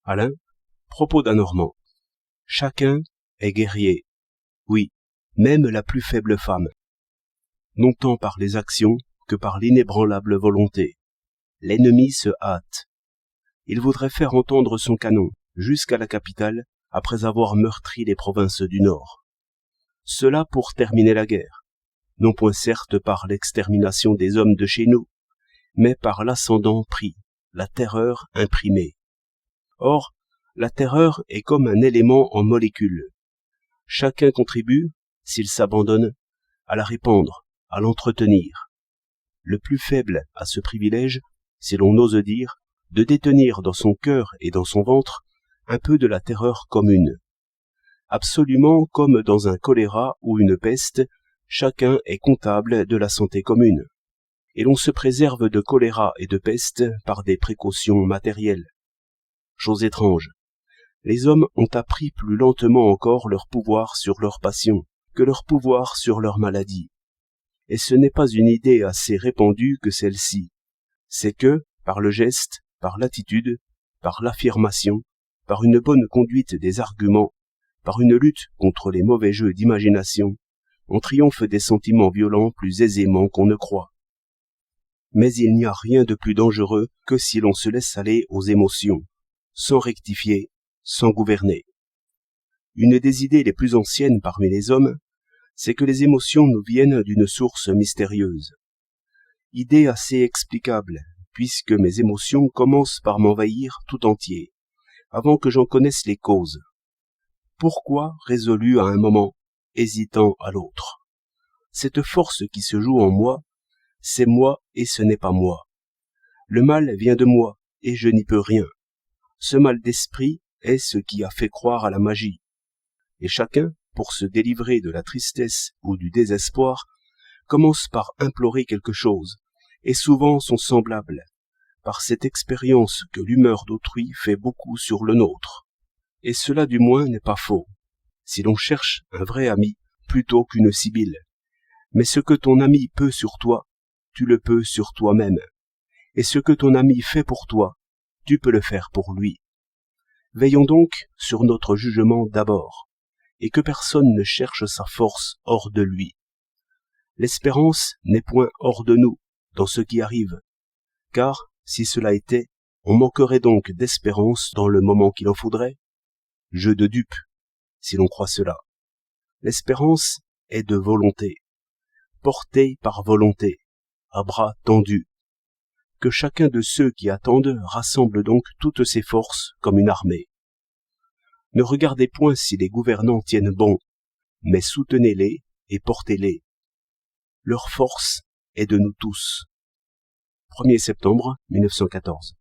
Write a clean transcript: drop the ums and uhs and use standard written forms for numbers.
Alain, propos d'un Normand. Chacun est guerrier. Oui, même la plus faible femme. Non tant par les actions que par l'inébranlable volonté. L'ennemi se hâte. Il voudrait faire entendre son canon jusqu'à la capitale après avoir meurtri les provinces du Nord. Cela pour terminer la guerre, non point certes par l'extermination des hommes de chez nous, mais par l'ascendant pris, la terreur imprimée. Or, la terreur est comme un élément en molécule. Chacun contribue, s'il s'abandonne, à la répandre, à l'entretenir. Le plus faible a ce privilège, si l'on ose dire, de détenir dans son cœur et dans son ventre un peu de la terreur commune. Absolument comme dans un choléra ou une peste, chacun est comptable de la santé commune. Et l'on se préserve de choléra et de peste par des précautions matérielles. Chose étrange, les hommes ont appris plus lentement encore leur pouvoir sur leur passion que leur pouvoir sur leur maladie. Et ce n'est pas une idée assez répandue que celle-ci. C'est que, par le geste, par l'attitude, par l'affirmation, par une bonne conduite des arguments, par une lutte contre les mauvais jeux d'imagination, on triomphe des sentiments violents plus aisément qu'on ne croit. Mais il n'y a rien de plus dangereux que si l'on se laisse aller aux émotions, sans rectifier, sans gouverner. Une des idées les plus anciennes parmi les hommes, c'est que les émotions nous viennent d'une source mystérieuse. Idée assez explicable, puisque mes émotions commencent par m'envahir tout entier, avant que j'en connaisse les causes. Pourquoi résolu à un moment, hésitant à l'autre? Cette force qui se joue en moi, c'est moi et ce n'est pas moi. Le mal vient de moi et je n'y peux rien. Ce mal d'esprit est ce qui a fait croire à la magie. Et chacun, pour se délivrer de la tristesse ou du désespoir, commence par implorer quelque chose, et souvent sont semblables, par cette expérience que l'humeur d'autrui fait beaucoup sur le nôtre. Et cela du moins n'est pas faux, si l'on cherche un vrai ami plutôt qu'une sibylle. Mais ce que ton ami peut sur toi, tu le peux sur toi-même. Et ce que ton ami fait pour toi, tu peux le faire pour lui. Veillons donc sur notre jugement d'abord, et que personne ne cherche sa force hors de lui. L'espérance n'est point hors de nous, dans ce qui arrive, car, si cela était, on manquerait donc d'espérance dans le moment qu'il en faudrait. Jeu de dupe, si l'on croit cela. L'espérance est de volonté, portée par volonté, à bras tendus. Que chacun de ceux qui attendent rassemble donc toutes ses forces comme une armée. Ne regardez point si les gouvernants tiennent bon, mais soutenez-les et portez-les. Leur force est de nous tous. 1er septembre 1914.